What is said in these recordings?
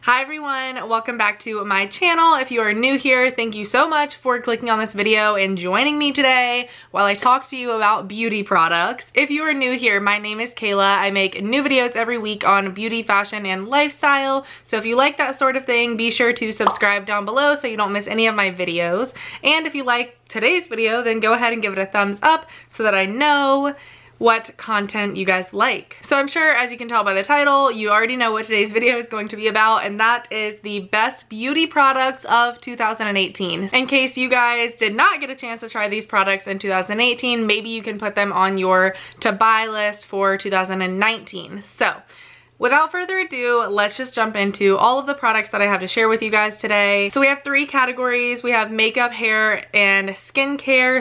Hi everyone, welcome back to my channel. If you are new here, thank you so much for clicking on this video and joining me today while I talk to you about beauty products. If you are new here, my name is Kayla. I make new videos every week on beauty, fashion, and lifestyle. So if you like that sort of thing, be sure to subscribe down below so you don't miss any of my videos. And if you like today's video, then go ahead and give it a thumbs up so that I know what content you guys like. So I'm sure, as you can tell by the title, you already know what today's video is going to be about, and that is the best beauty products of 2018. In case you guys did not get a chance to try these products in 2018, maybe you can put them on your to buy list for 2019. So without further ado, let's just jump into all of the products that I have to share with you guys today. So we have three categories. We have makeup, hair, and skincare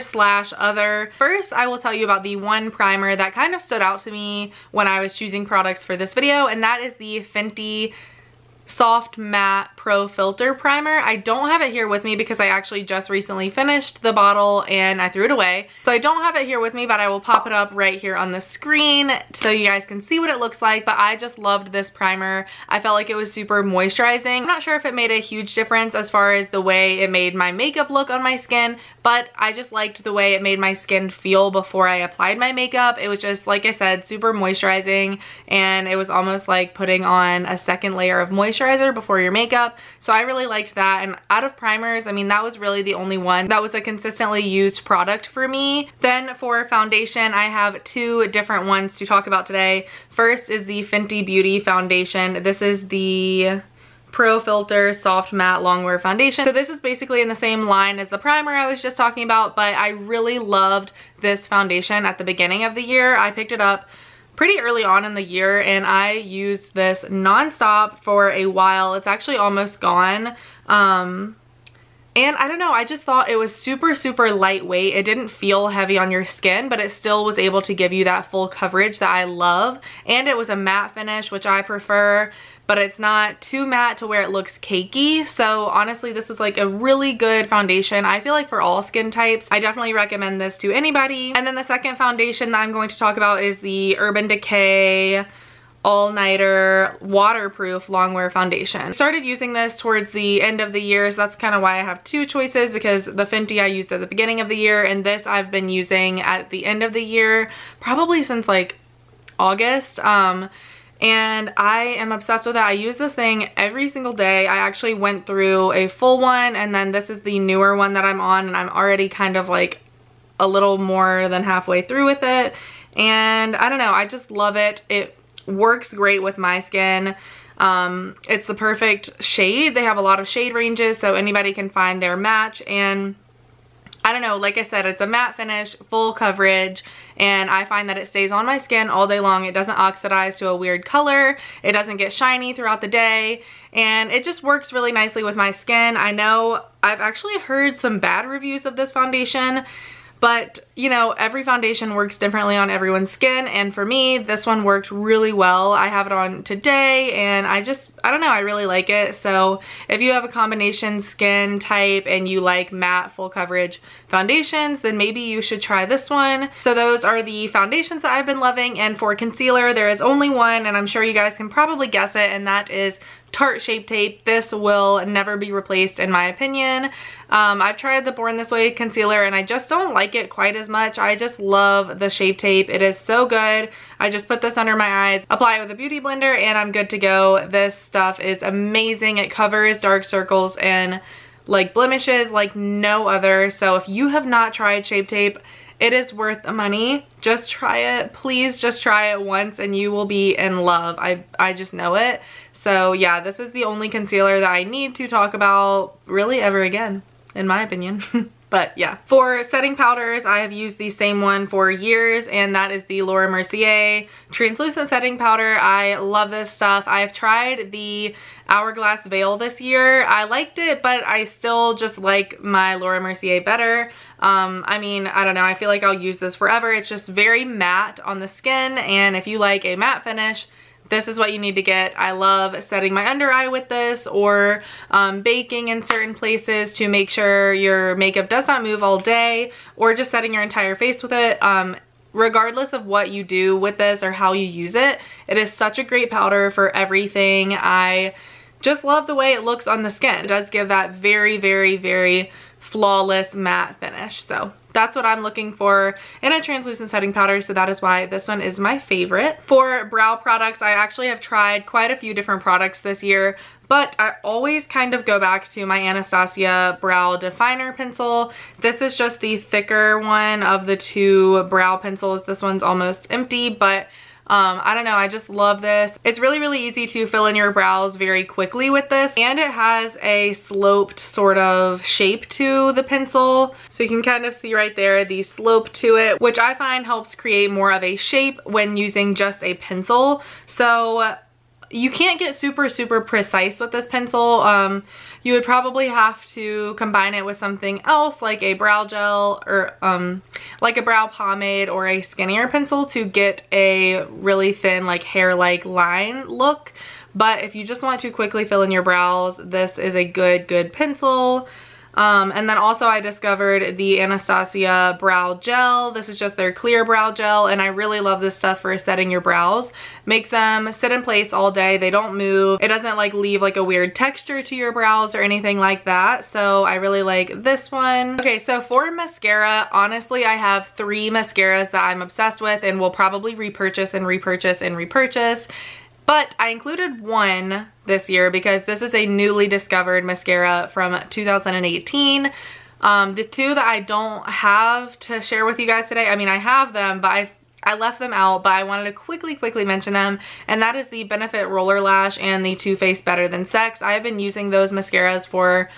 / other. First, I will tell you about the one primer that kind of stood out to me when I was choosing products for this video, and that is the Fenty Soft Matte Pro Filter Primer. I don't have it here with me because I actually just recently finished the bottle and I threw it away. So I don't have it here with me, but I will pop it up right here on the screen so you guys can see what it looks like. But I just loved this primer. I felt like it was super moisturizing. I'm not sure if it made a huge difference as far as the way it made my makeup look on my skin, but I just liked the way it made my skin feel before I applied my makeup. It was just, like I said, super moisturizing, and it was almost like putting on a second layer of moisture before your makeup. So I really liked that. And out of primers, I mean, that was really the only one that was a consistently used product for me. Then for foundation, I have two different ones to talk about today. First is the Fenty Beauty foundation. This is the Pro Filter Soft Matte Longwear Foundation. So this is basically in the same line as the primer I was just talking about, but I really loved this foundation at the beginning of the year. I picked it up pretty early on in the year and I used this nonstop for a while. It's actually almost gone. And I don't know, I just thought it was super lightweight. It didn't feel heavy on your skin, but it still was able to give you that full coverage that I love. And it was a matte finish, which I prefer, but it's not too matte to where it looks cakey. So honestly, this was like a really good foundation. I feel like for all skin types, I definitely recommend this to anybody. And then the second foundation that I'm going to talk about is the Urban Decay All-Nighter Waterproof Longwear Foundation. I started using this towards the end of the year, so that's kind of why I have two choices, because the Fenty I used at the beginning of the year, and this I've been using at the end of the year, probably since like August. And I am obsessed with it. I use this thing every single day. I actually went through a full one, and then this is the newer one that I'm on, and I'm already kind of like a little more than halfway through with it. And I don't know, I just love it. It works great with my skin. It's the perfect shade. They have a lot of shade ranges, so anybody can find their match. And I don't know, like I said, it's a matte finish, full coverage, and I find that it stays on my skin all day long. It doesn't oxidize to a weird color. It doesn't get shiny throughout the day, and it just works really nicely with my skin. I know I've actually heard some bad reviews of this foundation, but you know, every foundation works differently on everyone's skin, and for me, this one worked really well. I have it on today, and I don't know, I really like it. So if you have a combination skin type and you like matte full coverage foundations, then maybe you should try this one. So those are the foundations that I've been loving, and for concealer, there is only one, and I'm sure you guys can probably guess it, and that is Tarte Shape Tape. This will never be replaced in my opinion. I've tried the Born This Way concealer and I just don't like it quite as much. I just love the Shape Tape. It is so good. I just put this under my eyes, apply it with a beauty blender, and I'm good to go. This stuff is amazing. It covers dark circles and like blemishes like no other. So if you have not tried Shape Tape, it is worth the money. Just try it. Please just try it once and you will be in love. I just know it. So yeah, this is the only concealer that I need to talk about really ever again, in my opinion. But yeah, for setting powders, I have used the same one for years, and that is the Laura Mercier Translucent Setting Powder. I love this stuff. I've tried the Hourglass Veil this year. I liked it, but I still just like my Laura Mercier better. I mean, I don't know, I feel like I'll use this forever. It's just very matte on the skin, and if you like a matte finish, this is what you need to get. I love setting my under eye with this, or baking in certain places to make sure your makeup does not move all day, or just setting your entire face with it. Regardless of what you do with this or how you use it, it is such a great powder for everything. I just love the way it looks on the skin. It does give that very, very, very flawless matte finish. So that's what I'm looking for in a translucent setting powder, so that is why this one is my favorite. For brow products, I actually have tried quite a few different products this year, but I always kind of go back to my Anastasia Brow Definer Pencil. This is just the thicker one of the two brow pencils. This one's almost empty, but I don't know, I just love this. It's really, really easy to fill in your brows very quickly with this, and it has a sloped sort of shape to the pencil. So you can kind of see right there the slope to it, which I find helps create more of a shape when using just a pencil. So you can't get super, super precise with this pencil. You would probably have to combine it with something else like a brow gel or like a brow pomade or a skinnier pencil to get a really thin, like hair-like line look. But if you just want to quickly fill in your brows, this is a good pencil. And then also I discovered the Anastasia Brow Gel. This is just their clear brow gel, and I really love this stuff for setting your brows. Makes them sit in place all day. They don't move. It doesn't like leave like a weird texture to your brows or anything like that. So I really like this one. Okay, so for mascara, honestly, I have 3 mascaras that I'm obsessed with and will probably repurchase and repurchase and repurchase. But I included one this year because this is a newly discovered mascara from 2018. The 2 that I don't have to share with you guys today, I mean, I have them, but I left them out, but I wanted to quickly mention them, and that is the Benefit Roller Lash and the Too Faced Better Than Sex. I've been using those mascaras for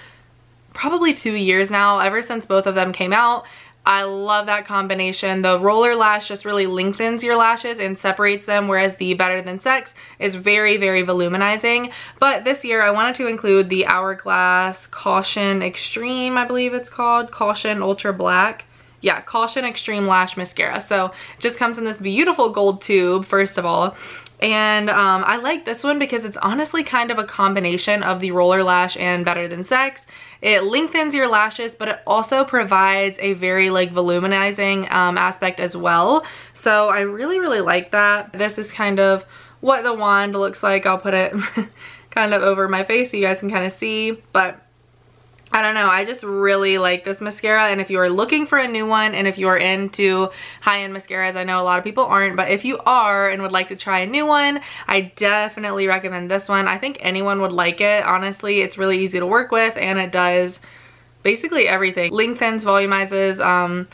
probably 2 years now, ever since both of them came out. I love that combination. The Roller Lash just really lengthens your lashes and separates them, whereas the Better Than Sex is very, very voluminizing. But this year I wanted to include the Hourglass Caution Extreme, I believe it's called. Caution Ultra Black. Yeah, Caution Extreme Lash Mascara. So it just comes in this beautiful gold tube, first of all. And I like this one because it's honestly kind of a combination of the Roller Lash and Better Than Sex. It lengthens your lashes, but it also provides a very like voluminizing aspect as well. So I really like that. This is kind of what the wand looks like. I'll put it kind of over my face so you guys can kind of see, but I don't know, I just really like this mascara. And if you are looking for a new one, and if you are into high-end mascaras, I know a lot of people aren't, but if you are and would like to try a new one, I definitely recommend this one. I think anyone would like it, honestly. It's really easy to work with, and it does basically everything. Lengthens, volumizes,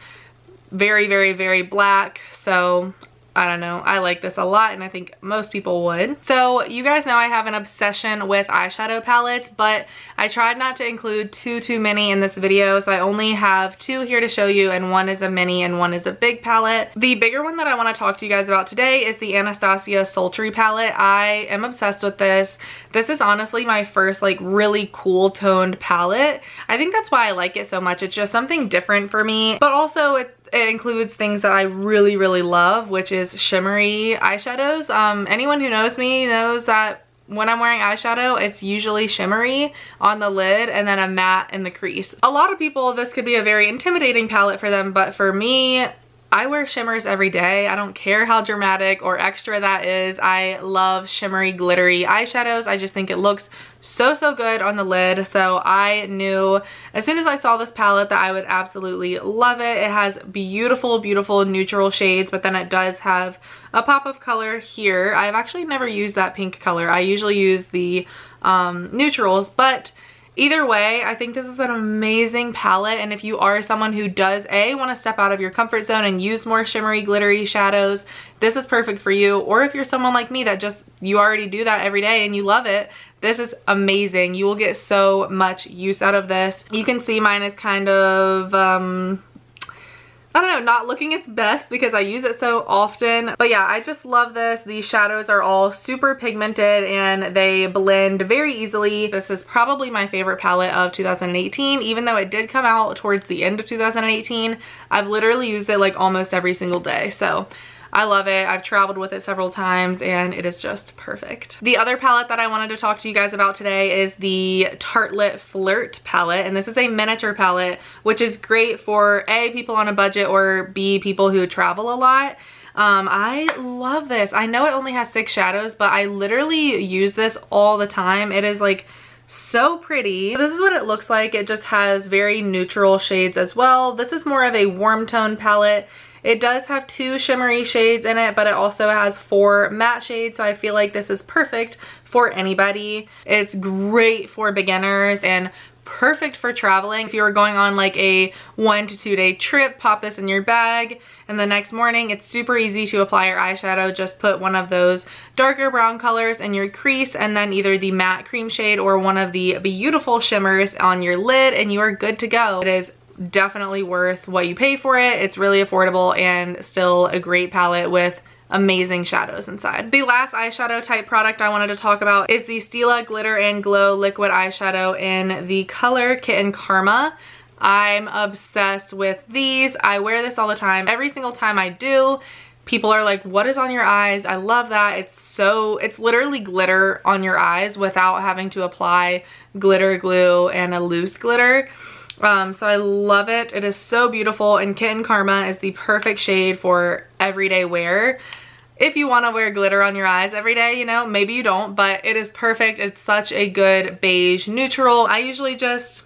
very black. So I don't know, I like this a lot, and I think most people would. So you guys know I have an obsession with eyeshadow palettes, but I tried not to include too many in this video, so I only have 2 here to show you, and one is a mini and one is a big palette. The bigger one that I want to talk to you guys about today is the Anastasia Sultry palette. I am obsessed with this. This is honestly my first like really cool toned palette. I think that's why I like it so much. It's just something different for me, but also it includes things that I really love, which is shimmery eyeshadows. Anyone who knows me knows that when I'm wearing eyeshadow, it's usually shimmery on the lid and then a matte in the crease. A lot of people, this could be a very intimidating palette for them, but for me, I wear shimmers every day. I don't care how dramatic or extra that is. I love shimmery, glittery eyeshadows. I just think it looks so good on the lid. So I knew as soon as I saw this palette that I would absolutely love it. It has beautiful neutral shades, but then it does have a pop of color here. I've actually never used that pink color. I usually use the neutrals, but either way, I think this is an amazing palette, and if you are someone who does want to step out of your comfort zone and use more shimmery, glittery shadows, this is perfect for you. Or if you're someone like me that just, you already do that every day and you love it, this is amazing. You will get so much use out of this. You can see mine is kind of, I don't know, not looking its best because I use it so often. But yeah, I just love this. These shadows are all super pigmented and they blend very easily. This is probably my favorite palette of 2018, even though it did come out towards the end of 2018. I've literally used it like almost every single day. So I love it. I've traveled with it several times and it is just perfect. The other palette that I wanted to talk to you guys about today is the Tartelette Flirt palette, and this is a miniature palette, which is great for A, people on a budget, or B, people who travel a lot. I love this. I know it only has 6 shadows, but I literally use this all the time. It is like so pretty. This is what it looks like. It just has very neutral shades as well. This is more of a warm tone palette. It does have 2 shimmery shades in it, but it also has 4 matte shades, so I feel like this is perfect for anybody. It's great for beginners and perfect for traveling. If you were going on like a 1 to 2 day trip, pop this in your bag, and the next morning it's super easy to apply your eyeshadow. Just put one of those darker brown colors in your crease and then either the matte cream shade or one of the beautiful shimmers on your lid, and you are good to go. It is definitely worth what you pay for it. It's really affordable and still a great palette with amazing shadows inside. The last eyeshadow type product I wanted to talk about is the Stila Glitter and Glow Liquid Eyeshadow in the color Kitten Karma. I'm obsessed with these. I wear this all the time. Every single time I do, people are like, what is on your eyes? I love that. It's literally glitter on your eyes without having to apply glitter glue and a loose glitter. So I love it. It is so beautiful, and Kitten Karma is the perfect shade for everyday wear. If you want to wear glitter on your eyes every day, you know, maybe you don't, but it is perfect. It's such a good beige neutral. I usually just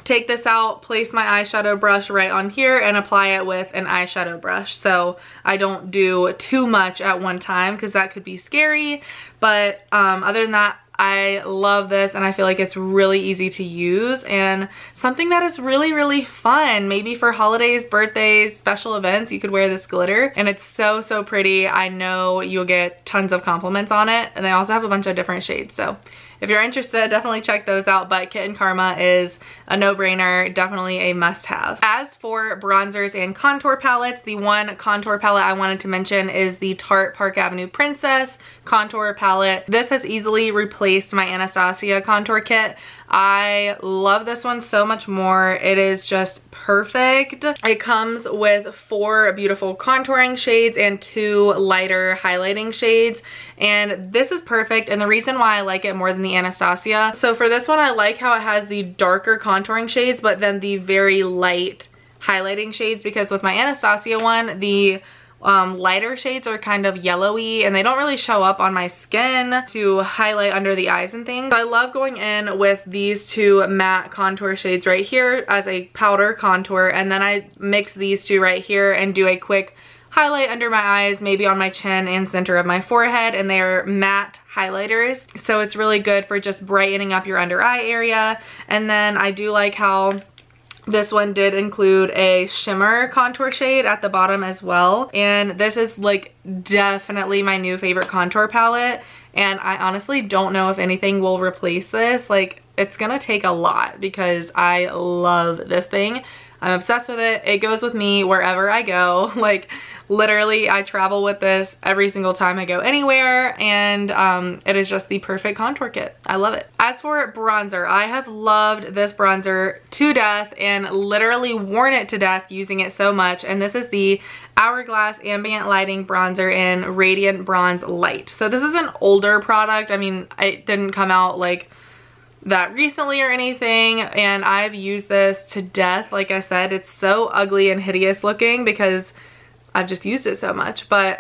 take this out, place my eyeshadow brush right on here, and apply it with an eyeshadow brush. So I don't do too much at one time because that could be scary. But other than that, I love this, and I feel like it's really easy to use and something that is really, really fun. Maybe for holidays, birthdays, special events, you could wear this glitter, and it's so, so pretty. I know you'll get tons of compliments on it, and they also have a bunch of different shades. So if you're interested, definitely check those out, but Kitten Karma is a no-brainer, definitely a must-have. As for bronzers and contour palettes, the one contour palette I wanted to mention is the Tarte Park Avenue Princess contour palette. This has easily replaced my Anastasia contour kit. I love this one so much more. It is just perfect. It comes with 4 beautiful contouring shades and 2 lighter highlighting shades, and this is perfect. And the reason why I like it more than the Anastasia, so for this one I like how it has the darker contouring shades but then the very light highlighting shades, because with my Anastasia one, the lighter shades are kind of yellowy and they don't really show up on my skin to highlight under the eyes and things. So I love going in with these 2 matte contour shades right here as a powder contour, and then I mix these 2 right here and do a quick highlight under my eyes, maybe on my chin and center of my forehead, and they are matte highlighters. So it's really good for just brightening up your under eye area. And then I do like how this one did include a shimmer contour shade at the bottom as well. And this is like definitely my new favorite contour palette. And I honestly don't know if anything will replace this. Like, it's gonna take a lot because I love this thing. I'm obsessed with it. It goes with me wherever I go. Like, literally, I travel with this every single time I go anywhere, and it is just the perfect contour kit. I love it. As for bronzer, I have loved this bronzer to death and literally worn it to death using it so much, and this is the Hourglass Ambient Lighting Bronzer in Radiant Bronze Light. So this is an older product. I mean, it didn't come out like that recently or anything, and I've used this to death. Like I said, it's so ugly and hideous looking because I've just used it so much, but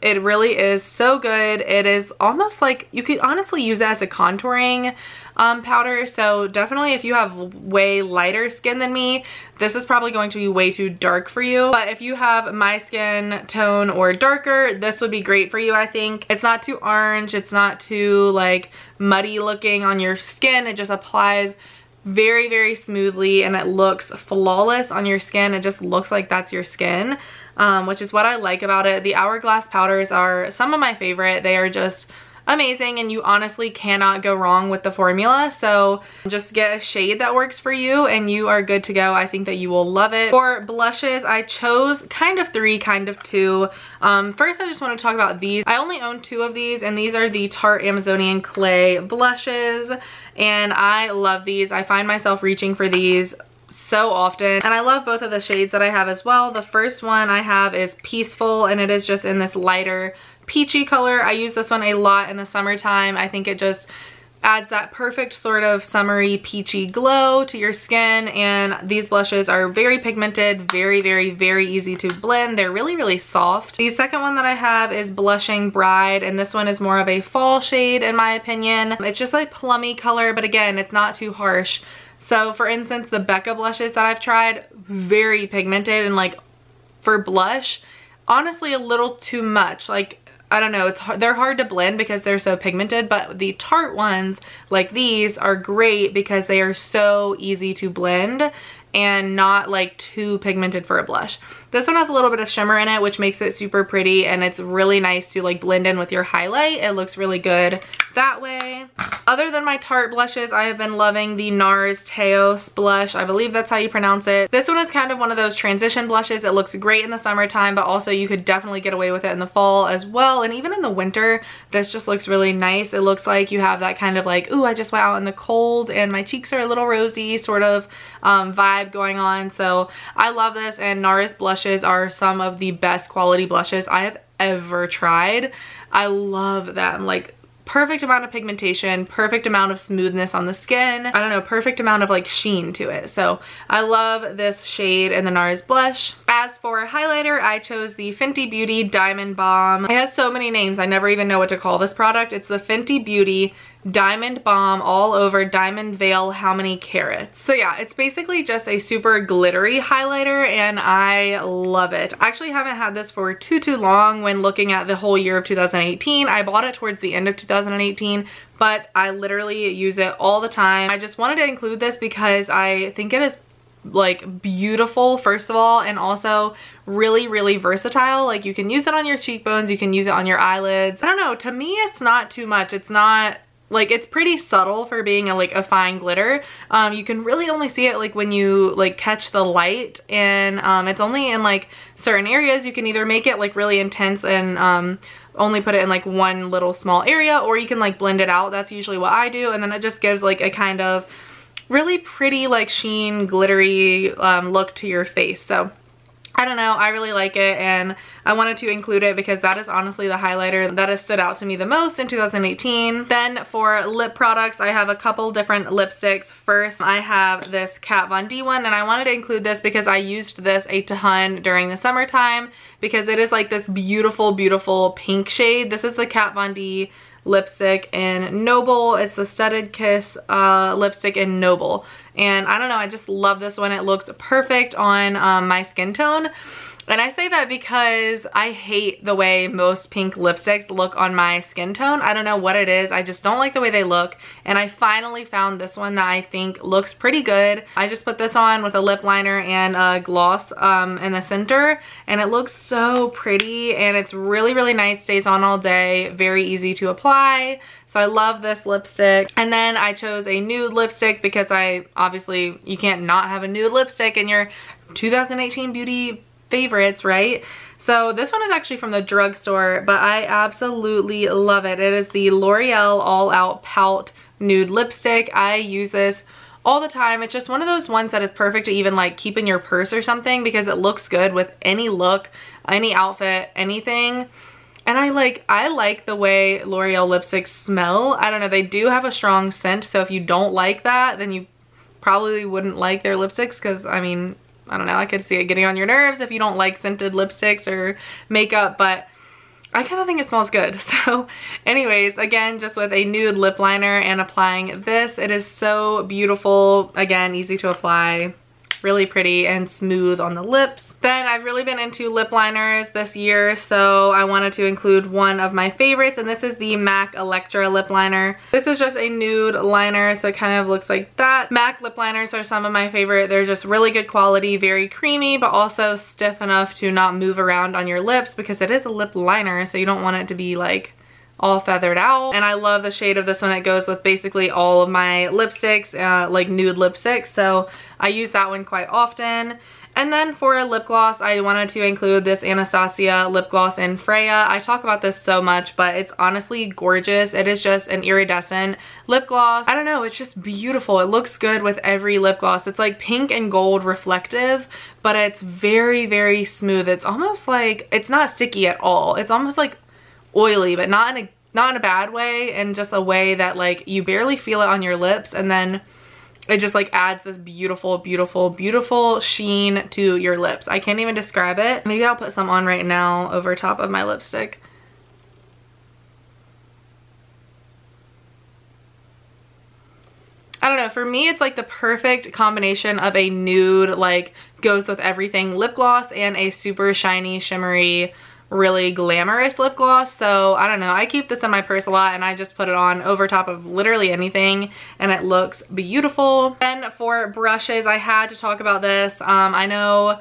it really is so good. It is almost like you could honestly use it as a contouring powder. So definitely if you have way lighter skin than me, this is probably going to be way too dark for you. But if you have my skin tone or darker, this would be great for you, I think. It's not too orange, it's not too like muddy looking on your skin. It just applies very, very smoothly and it looks flawless on your skin. It just looks like that's your skin, which is what I like about it. The Hourglass powders are some of my favorite. They are just amazing, and you honestly cannot go wrong with the formula. So just get a shade that works for you and you are good to go. I think that you will love it. For blushes, I chose kind of 3, kind of 2. First, I just want to talk about these. I only own 2 of these, and these are the Tarte Amazonian Clay blushes, and I love these. I find myself reaching for these so often, and I love both of the shades that I have as well. The first one I have is Peaceful, and it is just in this lighter peachy color. I use this one a lot in the summertime. I think it just adds that perfect sort of summery peachy glow to your skin. And these blushes are very pigmented, very, very, very easy to blend. They're really, really soft. The second one that I have is Blushing Bride, and this one is more of a fall shade in my opinion. It's just a plummy color, but again, it's not too harsh. So for instance, the Becca blushes that I've tried, very pigmented, and like for blush, honestly a little too much. Like, I don't know, they're hard to blend because they're so pigmented, but the Tarte ones like these are great because they are so easy to blend and not like too pigmented for a blush. This one has a little bit of shimmer in it, which makes it super pretty, and it's really nice to like blend in with your highlight. It looks really good that way. Other than my Tarte blushes, I have been loving the NARS Teos blush. I believe that's how you pronounce it. This one is kind of one of those transition blushes. It looks great in the summertime, but also you could definitely get away with it in the fall as well. And even in the winter, this just looks really nice. It looks like you have that kind of like, ooh, I just went out in the cold and my cheeks are a little rosy sort of vibe going on. So I love this, and NARS blushes are some of the best quality blushes I have ever tried. I love them. Like, perfect amount of pigmentation, perfect amount of smoothness on the skin. I don't know, perfect amount of like sheen to it. So I love this shade in the NARS blush. As for highlighter, I chose the Fenty Beauty Diamond Balm. It has so many names, I never even know what to call this product. It's the Fenty Beauty Diamond Balm All Over Diamond Veil How Many Carats. So yeah, it's basically just a super glittery highlighter, and I love it. I actually haven't had this for too long when looking at the whole year of 2018. I bought it towards the end of 2018, but I literally use it all the time. I just wanted to include this because I think it is like beautiful, first of all, and also really, really versatile. Like, you can use it on your cheekbones, you can use it on your eyelids. I don't know, to me it's not too much. It's not like, it's pretty subtle for being a fine glitter. You can really only see it like when you like catch the light, and it's only in like certain areas. You can either make it like really intense and only put it in like one little small area, or you can like blend it out. That's usually what I do, and then it just gives like a kind of really pretty like sheen glittery look to your face. So I don't know, I really like it, and I wanted to include it because that is honestly the highlighter that has stood out to me the most in 2018. Then for lip products, I have a couple different lipsticks. First, I have this Kat Von D one, and I wanted to include this because I used this a ton during the summertime because it is like this beautiful, beautiful pink shade. This is the Kat Von D lipstick in Noble. It's the Studded Kiss lipstick in Noble, and I don't know, I just love this one. It looks perfect on my skin tone, and I say that because I hate the way most pink lipsticks look on my skin tone. I don't know what it is, I just don't like the way they look, and I finally found this one that I think looks pretty good. I just put this on with a lip liner and a gloss in the center, and it looks so pretty, and it's really, really nice, stays on all day, very easy to apply. So I love this lipstick. And then I chose a nude lipstick because obviously you can't not have a nude lipstick in your 2018 beauty favorites, right? So this one is actually from the drugstore, but I absolutely love it. It is the L'Oreal All Out Pout Nude Lipstick. I use this all the time. It's just one of those ones that is perfect to even like keep in your purse or something because it looks good with any look, any outfit, anything. And I like the way L'Oreal lipsticks smell. I don't know, they do have a strong scent, so if you don't like that, then you probably wouldn't like their lipsticks, because I mean, I don't know, I could see it getting on your nerves if you don't like scented lipsticks or makeup, but I kind of think it smells good. So anyways, again, just with a nude lip liner and applying this, it is so beautiful. Again, easy to apply, really pretty and smooth on the lips. Then I've really been into lip liners this year, so I wanted to include one of my favorites, and this is the MAC Electra lip liner. This is just a nude liner, so it kind of looks like that. MAC lip liners are some of my favorite. They're just really good quality, very creamy, but also stiff enough to not move around on your lips because it is a lip liner, so you don't want it to be like all feathered out. And I love the shade of this one. It goes with basically all of my lipsticks, like nude lipsticks, so I use that one quite often. And then for a lip gloss, I wanted to include this Anastasia lip gloss in Freya. I talk about this so much, but it's honestly gorgeous. It is just an iridescent lip gloss. I don't know, it's just beautiful. It looks good with every lip gloss. It's like pink and gold reflective, but it's very, very smooth. It's almost like, it's not sticky at all. It's almost like oily, but not in a not in a bad way, in just a way that like you barely feel it on your lips, and then it just like adds this beautiful, beautiful, beautiful sheen to your lips. I can't even describe it. Maybe I'll put some on right now over top of my lipstick. I don't know, for me it's like the perfect combination of a nude, like goes with everything lip gloss, and a super shiny, shimmery, really glamorous lip gloss. So I don't know, I keep this in my purse a lot, and I just put it on over top of literally anything, and it looks beautiful. Then for brushes, I had to talk about this. I know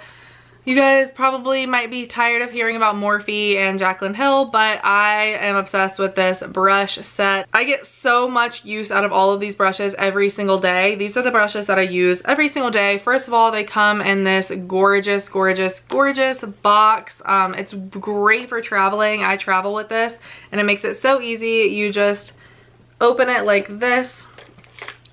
you guys probably might be tired of hearing about Morphe and Jaclyn Hill, but I am obsessed with this brush set. I get so much use out of all of these brushes every single day. These are the brushes that I use every single day. First of all, they come in this gorgeous, gorgeous, gorgeous box. It's great for traveling. I travel with this, and it makes it so easy. You just open it like this,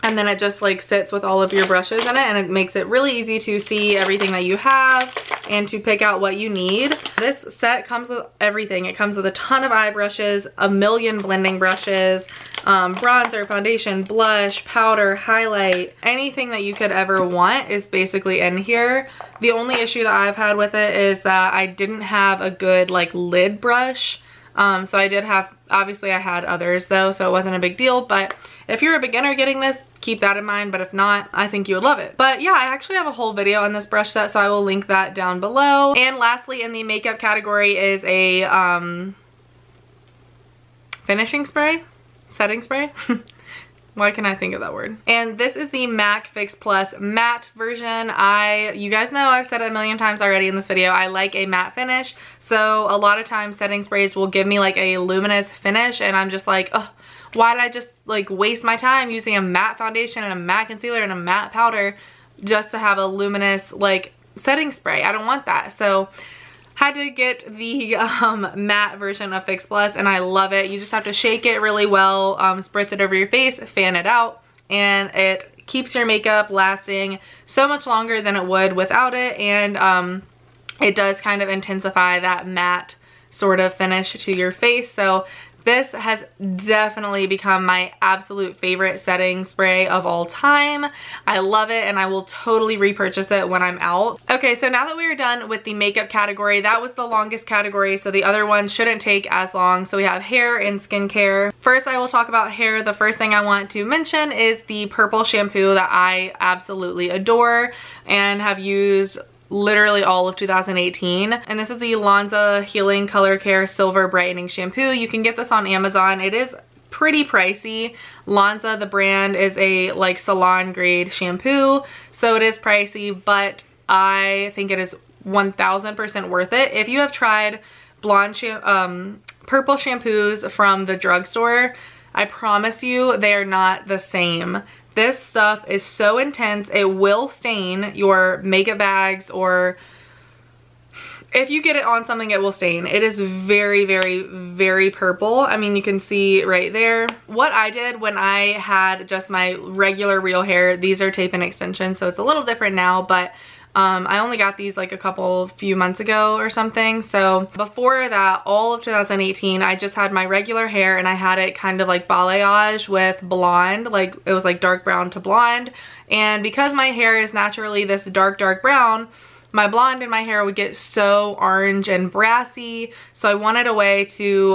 and then it just like sits with all of your brushes in it, and it makes it really easy to see everything that you have and to pick out what you need. This set comes with everything. It comes with a ton of eye brushes, a million blending brushes, bronzer, foundation, blush, powder, highlight, anything that you could ever want is basically in here. The only issue that I've had with it is that I didn't have a good like lid brush. So I did have, obviously I had others though, so it wasn't a big deal, but if you're a beginner getting this, keep that in mind, but if not, I think you would love it. But yeah, I actually have a whole video on this brush set, so I will link that down below. And lastly, in the makeup category is a finishing spray? Setting spray? Why can I think of that word? And this is the MAC Fix Plus matte version. You guys know I've said it a million times already in this video, I like a matte finish. So a lot of times setting sprays will give me like a luminous finish, and I'm just like, ugh, why did I just like waste my time using a matte foundation and a matte concealer and a matte powder just to have a luminous like setting spray? I don't want that. So had to get the matte version of Fix Plus, and I love it. You just have to shake it really well, spritz it over your face, fan it out, and it keeps your makeup lasting so much longer than it would without it. And it does kind of intensify that matte sort of finish to your face. So this has definitely become my absolute favorite setting spray of all time. I love it, and I will totally repurchase it when I'm out. Okay, so now that we are done with the makeup category, that was the longest category, so the other ones shouldn't take as long. So we have hair and skincare. First, I will talk about hair. The first thing I want to mention is the purple shampoo that I absolutely adore and have used literally all of 2018, and this is the Lanza Healing Color Care Silver Brightening Shampoo. You can get this on Amazon. It is pretty pricey. Lanza, the brand, is a like salon grade shampoo, so it is pricey, but I think it is 1000% worth it. If you have tried purple shampoos from the drugstore, I promise you they are not the same. This stuff is so intense, it will stain your makeup bags, or if you get it on something, it will stain. It is very, very, very purple. I mean, you can see right there. What I did when I had just my regular real hair, these are tape and extensions, so it's a little different now, but I only got these like a few months ago or something. So before that, all of 2018, I just had my regular hair, and I had it kind of like balayage with blonde, like it was like dark brown to blonde. And because my hair is naturally this dark, dark brown, my blonde in my hair would get so orange and brassy, so I wanted a way to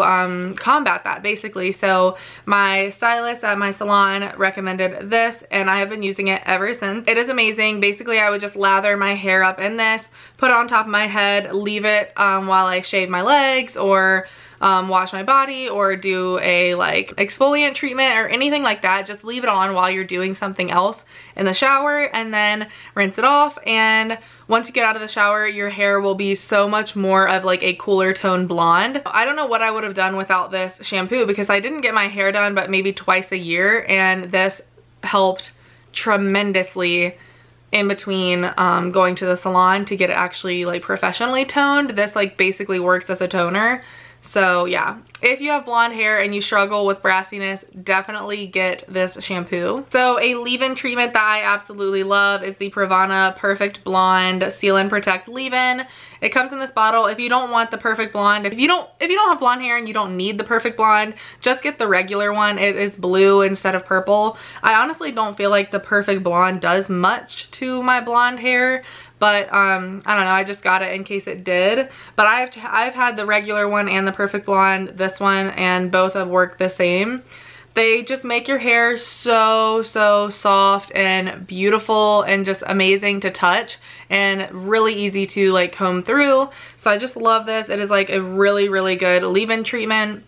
combat that basically. So my stylist at my salon recommended this, and I have been using it ever since. It is amazing. Basically, I would just lather my hair up in this, put it on top of my head, leave it while I shave my legs, or wash my body, or do a like exfoliant treatment or anything like that. Just leave it on while you're doing something else in the shower, and then rinse it off. And once you get out of the shower, your hair will be so much more of like a cooler tone blonde. I don't know what I would have done without this shampoo, because I didn't get my hair done but maybe twice a year, and this helped tremendously in between going to the salon to get it actually like professionally toned. This like basically works as a toner. So yeah, if you have blonde hair and you struggle with brassiness, definitely get this shampoo. So a leave-in treatment that I absolutely love is the Pravana Perfect Blonde Seal and Protect Leave-In. It comes in this bottle. If you don't want the perfect blonde, if you don't have blonde hair and you don't need the perfect blonde, just get the regular one. It is blue instead of purple. I honestly don't feel like the perfect blonde does much to my blonde hair, but I don't know, I just got it in case it did. But I've had the regular one and the perfect blonde, this one, and both have worked the same. They just make your hair so soft and beautiful and just amazing to touch and really easy to like comb through. So I just love this. It is like a really good leave-in treatment.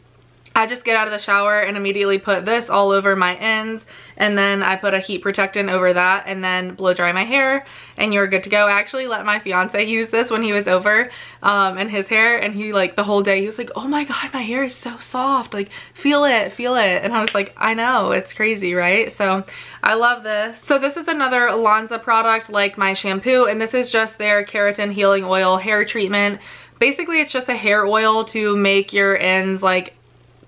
I just get out of the shower and immediately put this all over my ends, and then I put a heat protectant over that and then blow dry my hair and you're good to go. I actually let my fiance use this when he was over and his hair, and he like the whole day he was like, oh my god, my hair is so soft, like feel it. And I was like, I know, it's crazy, right? So I love this. So this is another Lanza product like my shampoo, and this is just their keratin healing oil hair treatment. Basically it's just a hair oil to make your ends like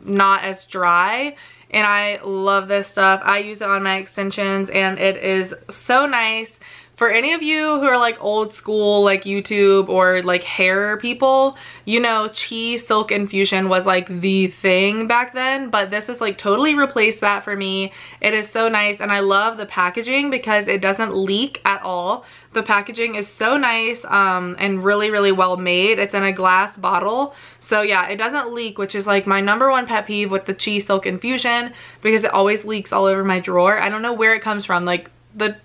not as dry, and I love this stuff. I use it on my extensions and it is so nice. For any of you who are like old school, like YouTube or like hair people, you know Chi Silk Infusion was like the thing back then, but this has like totally replaced that for me. It is so nice, and I love the packaging because it doesn't leak at all. The packaging is so nice and really well made. It's in a glass bottle, so yeah, it doesn't leak, which is like my #1 pet peeve with the Chi Silk Infusion, because it always leaks all over my drawer. I don't know where it comes from. Like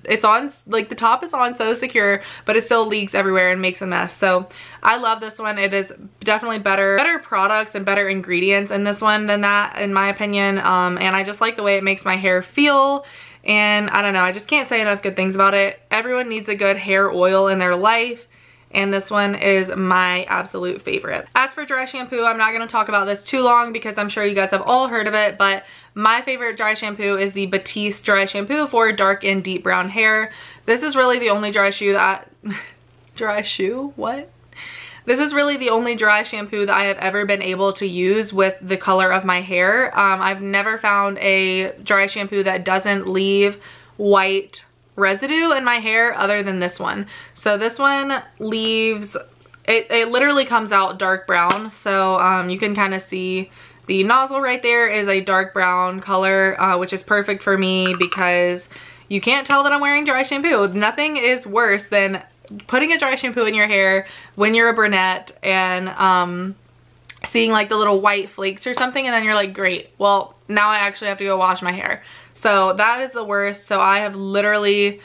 it's on, like the top is on so secure, but it still leaks everywhere and makes a mess. So I love this one. It is definitely better products and better ingredients in this one than that, in my opinion. And I just like the way it makes my hair feel. And I don't know, I just can't say enough good things about it. Everyone needs a good hair oil in their life, and this one is my absolute favorite. As for dry shampoo, I'm not going to talk about this too long because I'm sure you guys have all heard of it, but my favorite dry shampoo is the Batiste dry shampoo for dark and deep brown hair. This is really the only dry shoe that This is really the only dry shampoo that I have ever been able to use with the color of my hair. I've never found a dry shampoo that doesn't leave white residue in my hair other than this one. So this one leaves, it literally comes out dark brown. So you can kind of see the nozzle right there is a dark brown color, which is perfect for me because you can't tell that I'm wearing dry shampoo. Nothing is worse than putting a dry shampoo in your hair when you're a brunette and seeing like the little white flakes or something, and then you're like, great, well now I actually have to go wash my hair. So that is the worst. So I have literally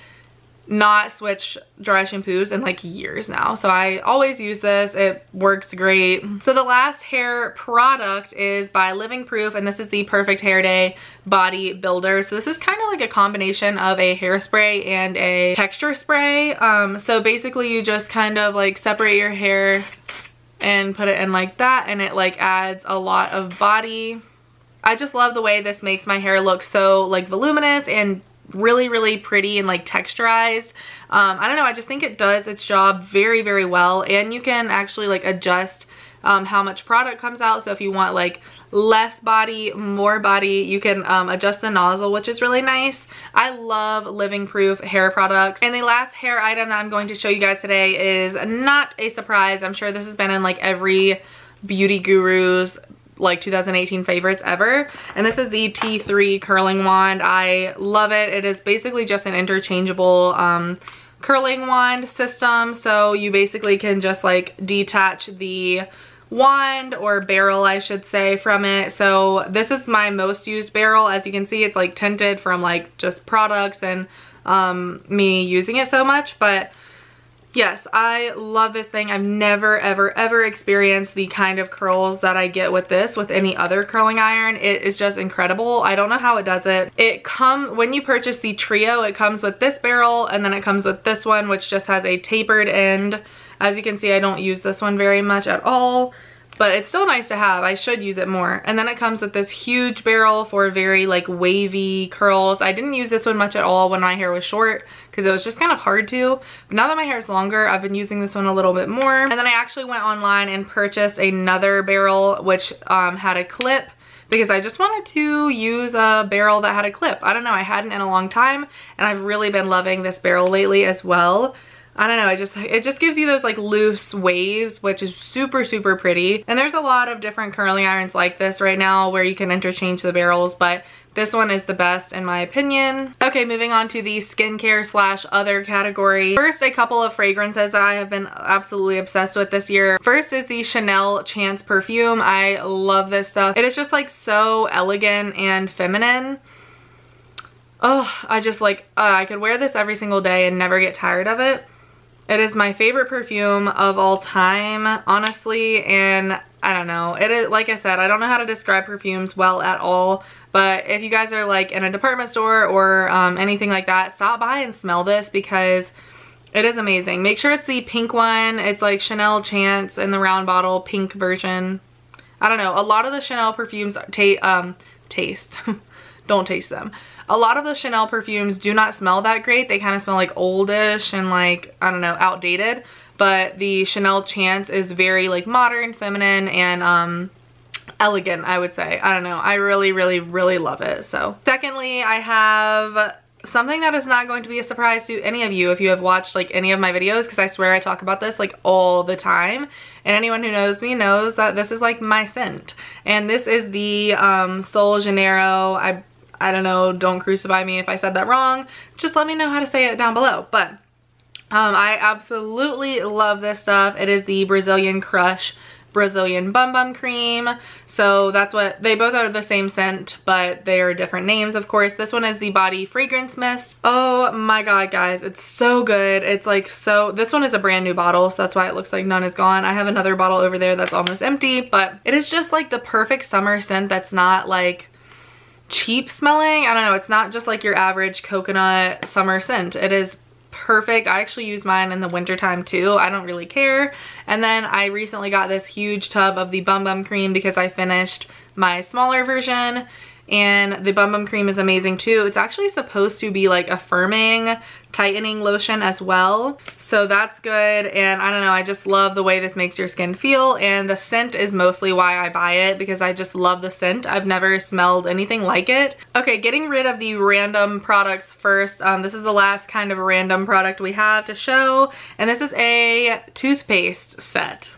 not switched dry shampoos in like years now. So I always use this. It works great. So the last hair product is by Living Proof, and this is the Perfect Hair Day Body Builder. So this is kind of like a combination of a hairspray and a texture spray. So basically you just kind of like separate your hair and put it in like that, and it like adds a lot of body. I just love the way this makes my hair look so like voluminous and really pretty and like texturized. I don't know, I just think it does its job very well, and you can actually like adjust how much product comes out. So if you want like less body, more body, you can adjust the nozzle, which is really nice. I love Living Proof hair products. And the last hair item that I'm going to show you guys today is not a surprise. I'm sure this has been in like every beauty guru's like 2018 favorites ever, and this is the T3 curling wand. I love it. It is basically just an interchangeable curling wand system, so you basically can just like detach the wand or barrel, I should say, from it. So this is my most used barrel. As you can see, it's like tinted from like just products and me using it so much, but yes, I love this thing. I've never ever experienced the kind of curls that I get with this with any other curling iron. It is just incredible. I don't know how it does it. When you purchase the Trio, it comes with this barrel, and then it comes with this one, which just has a tapered end. As you can see, I don't use this one very much at all, but it's still nice to have. I should use it more. And then it comes with this huge barrel for very like wavy curls. I didn't use this one much at all when my hair was short because it was just kind of hard to. But now that my hair is longer, I've been using this one a little bit more. And then I actually went online and purchased another barrel which had a clip, because I just wanted to use a barrel that had a clip. I don't know, I hadn't in a long time, and I've really been loving this barrel lately as well. I don't know, it just gives you those like loose waves, which is super, super pretty. And there's a lot of different curling irons like this right now where you can interchange the barrels, but this one is the best in my opinion. Okay, moving on to the skincare slash other category. First, a couple of fragrances that I have been absolutely obsessed with this year. First is the Chanel Chance perfume. I love this stuff. It is just like so elegant and feminine. Oh, I just like, I could wear this every single day and never get tired of it. It is my favorite perfume of all time, honestly, and I don't know. It is, like I said, I don't know how to describe perfumes well at all, but if you guys are like in a department store or anything like that, stop by and smell this because it is amazing. Make sure it's the pink one. It's like Chanel Chance in the round bottle, pink version. I don't know. A lot of the Chanel perfumes taste. Don't taste them. A lot of the Chanel perfumes do not smell that great. They kind of smell like oldish and like, I don't know, outdated. But the Chanel Chance is very like modern, feminine, and elegant, I would say. I don't know. I really, really, really love it. So secondly, I have something that is not going to be a surprise to any of you if you have watched like any of my videos, because I swear I talk about this like all the time. And anyone who knows me knows that this is like my scent. And this is the Sol Janeiro. I don't know, don't crucify me if I said that wrong. Just let me know how to say it down below. But I absolutely love this stuff. It is the Brazilian Crush Brazilian Bum Bum Cream. So that's what, they both are the same scent, but they are different names, of course. This one is the Body Fragrance Mist. Oh my god, guys, it's so good. It's like so, this one is a brand new bottle, so that's why it looks like none is gone. I have another bottle over there that's almost empty, but it is just like the perfect summer scent that's not like cheap smelling. I don't know, it's not just like your average coconut summer scent. It is perfect. I actually use mine in the winter time too. I don't really care. And then I recently got this huge tub of the Bum Bum Cream because I finished my smaller version, and the Bum Bum Cream is amazing too. It's actually supposed to be like a firming, tightening lotion as well. So that's good, and I don't know, I just love the way this makes your skin feel, and the scent is mostly why I buy it, because I just love the scent. I've never smelled anything like it. Okay, getting rid of the random products first. This is the last kind of random product we have to show, and this is a toothpaste set.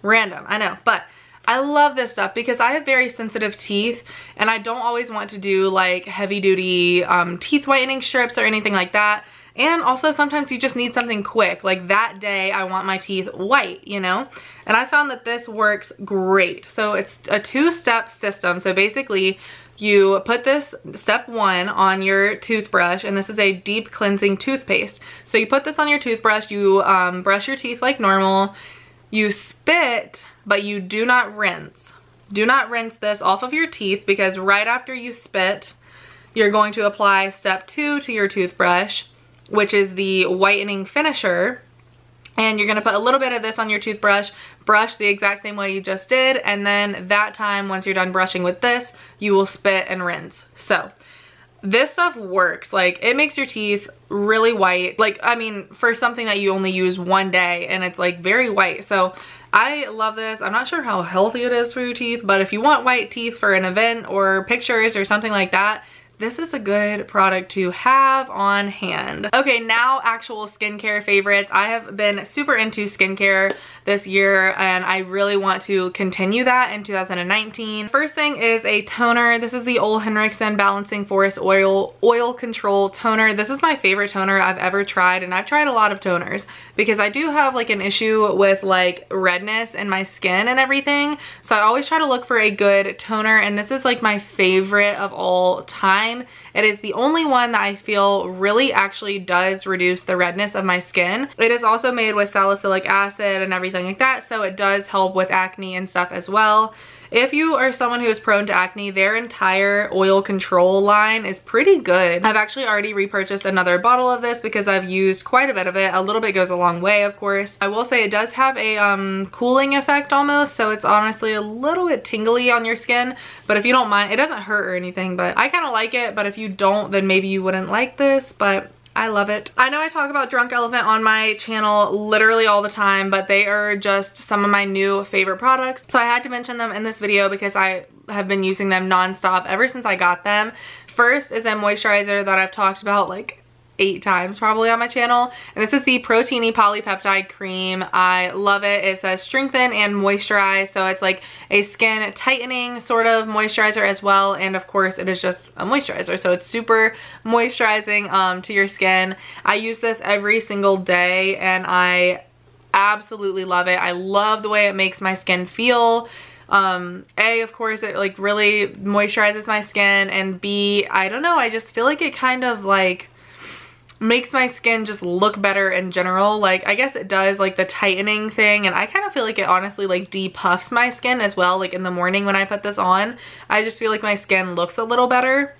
Random, I know, but I love this stuff because I have very sensitive teeth and I don't always want to do like heavy duty teeth whitening strips or anything like that. And also sometimes you just need something quick. Like that day I want my teeth white, you know? And I found that this works great. So it's a two-step system. So basically you put this step 1 on your toothbrush, and this is a deep cleansing toothpaste. So you put this on your toothbrush, you brush your teeth like normal, you spit, but you do not rinse. Do not rinse this off of your teeth, because right after you spit, you're going to apply step 2 to your toothbrush, which is the whitening finisher. And you're gonna put a little bit of this on your toothbrush, brush the exact same way you just did, and then that time, once you're done brushing with this, you will spit and rinse. So this stuff works. Like, it makes your teeth really white. Like, I mean, for something that you only use one day, and it's like very white. So I love this. I'm not sure how healthy it is for your teeth, but if you want white teeth for an event or pictures or something like that, this is a good product to have on hand. Okay, now actual skincare favorites. I have been super into skincare this year, and I really want to continue that in 2019. First thing is a toner. This is the Ole Henriksen Balancing Force Oil Control Toner. This is my favorite toner I've ever tried, and I've tried a lot of toners because I do have like an issue with like redness in my skin and everything. So I always try to look for a good toner, and this is like my favorite of all time. It It is the only one that I feel really actually does reduce the redness of my skin. It is also made with salicylic acid and everything like that, so it does help with acne and stuff as well. If you are someone who is prone to acne, their entire oil control line is pretty good. I've actually already repurchased another bottle of this because I've used quite a bit of it. A little bit goes a long way, of course. I will say it does have a cooling effect almost, so it's honestly a little bit tingly on your skin, but if you don't mind, it doesn't hurt or anything, but I kind of like it. But if you don't, then maybe you wouldn't like this, but I love it. I know I talk about Drunk Elephant on my channel literally all the time, but they are just some of my new favorite products. So I had to mention them in this video because I have been using them nonstop ever since I got them. First is a moisturizer that I've talked about like 8 times probably on my channel, and this is the Proteini Polypeptide Cream. I love it. It says strengthen and moisturize, so it's like a skin tightening sort of moisturizer as well, and of course it is just a moisturizer, so it's super moisturizing to your skin. I use this every single day and I absolutely love it. I love the way it makes my skin feel. A, of course, it like really moisturizes my skin, and B, I don't know, I just feel like it kind of like makes my skin just look better in general. Like, I guess it does like the tightening thing, and I kind of feel like it honestly like depuffs my skin as well. Like in the morning when I put this on, I just feel like my skin looks a little better.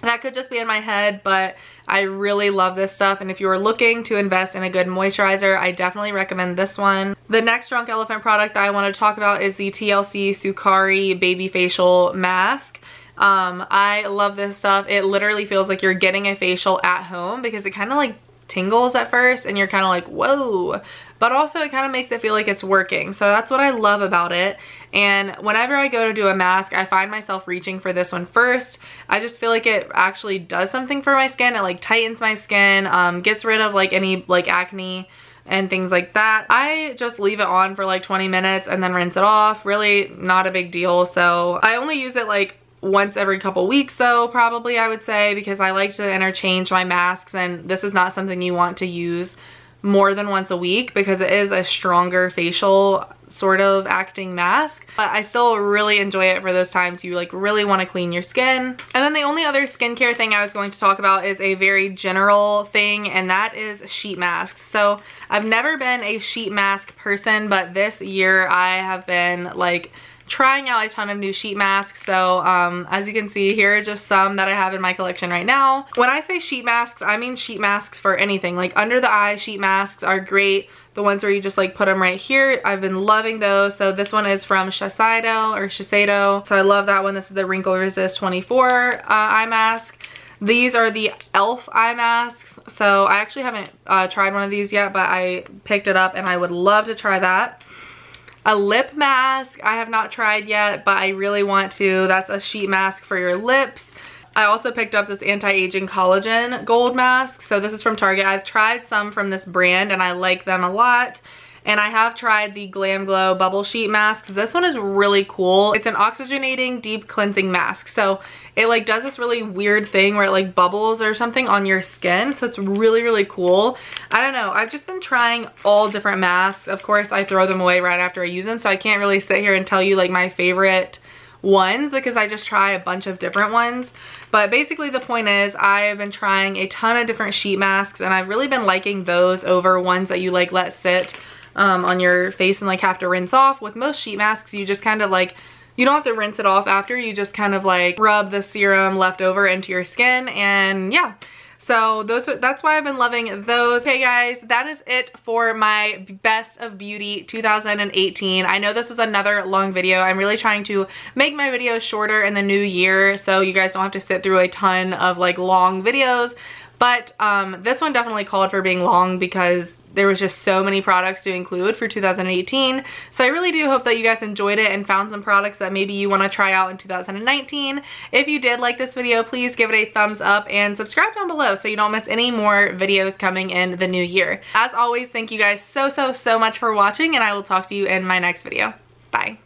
That could just be in my head, but I really love this stuff, and if you're looking to invest in a good moisturizer, I definitely recommend this one. The next Drunk Elephant product that I want to talk about is the TLC Sukari Baby Facial Mask. I love this stuff. It literally feels like you're getting a facial at home because it kind of like tingles at first and you're kind of like, whoa, but also it kind of makes it feel like it's working. So that's what I love about it. And whenever I go to do a mask, I find myself reaching for this one first. I just feel like it actually does something for my skin. It like tightens my skin, gets rid of like any like acne and things like that. I just leave it on for like 20 minutes and then rinse it off. Really not a big deal. So I only use it like once every couple weeks though, probably, I would say, because I like to interchange my masks, and this is not something you want to use more than once a week because it is a stronger facial sort of acting mask. But I still really enjoy it for those times you like really want to clean your skin. And then the only other skincare thing I was going to talk about is a very general thing, and that is sheet masks. So I've never been a sheet mask person, but this year I have been like trying out a ton of new sheet masks. So as you can see, here are just some that I have in my collection right now. When I say sheet masks, I mean sheet masks for anything. Like under the eye sheet masks are great. The ones where you just like put them right here, I've been loving those. So this one is from Shiseido. So I love that one. This is the Wrinkle Resist 24 eye mask. These are the e.l.f. eye masks. So I actually haven't tried one of these yet, but I picked it up and I would love to try that. A lip mask I have not tried yet, but I really want to. That's a sheet mask for your lips. I also picked up this anti-aging collagen gold mask. So this is from Target. I've tried some from this brand and I like them a lot. And I have tried the Glam Glow bubble sheet masks. This one is really cool. It's an oxygenating deep cleansing mask. So it like does this really weird thing where it like bubbles or something on your skin. So it's really, really cool. I don't know. I've just been trying all different masks. Of course, I throw them away right after I use them. So I can't really sit here and tell you like my favorite ones because I just try a bunch of different ones. But basically the point is I have been trying a ton of different sheet masks, and I've really been liking those over ones that you like let sit on your face and like have to rinse off. With most sheet masks, you just kind of like, you don't have to rinse it off after, you just kind of like rub the serum left over into your skin, and yeah. So that's why I've been loving those. Okay guys, that is it for my Best of Beauty 2018. I know this was another long video. I'm really trying to make my videos shorter in the new year so you guys don't have to sit through a ton of like long videos. But this one definitely called for being long because there was just so many products to include for 2018. So I really do hope that you guys enjoyed it and found some products that maybe you want to try out in 2019. If you did like this video, please give it a thumbs up and subscribe down below so you don't miss any more videos coming in the new year. As always, thank you guys so much for watching, and I will talk to you in my next video. Bye.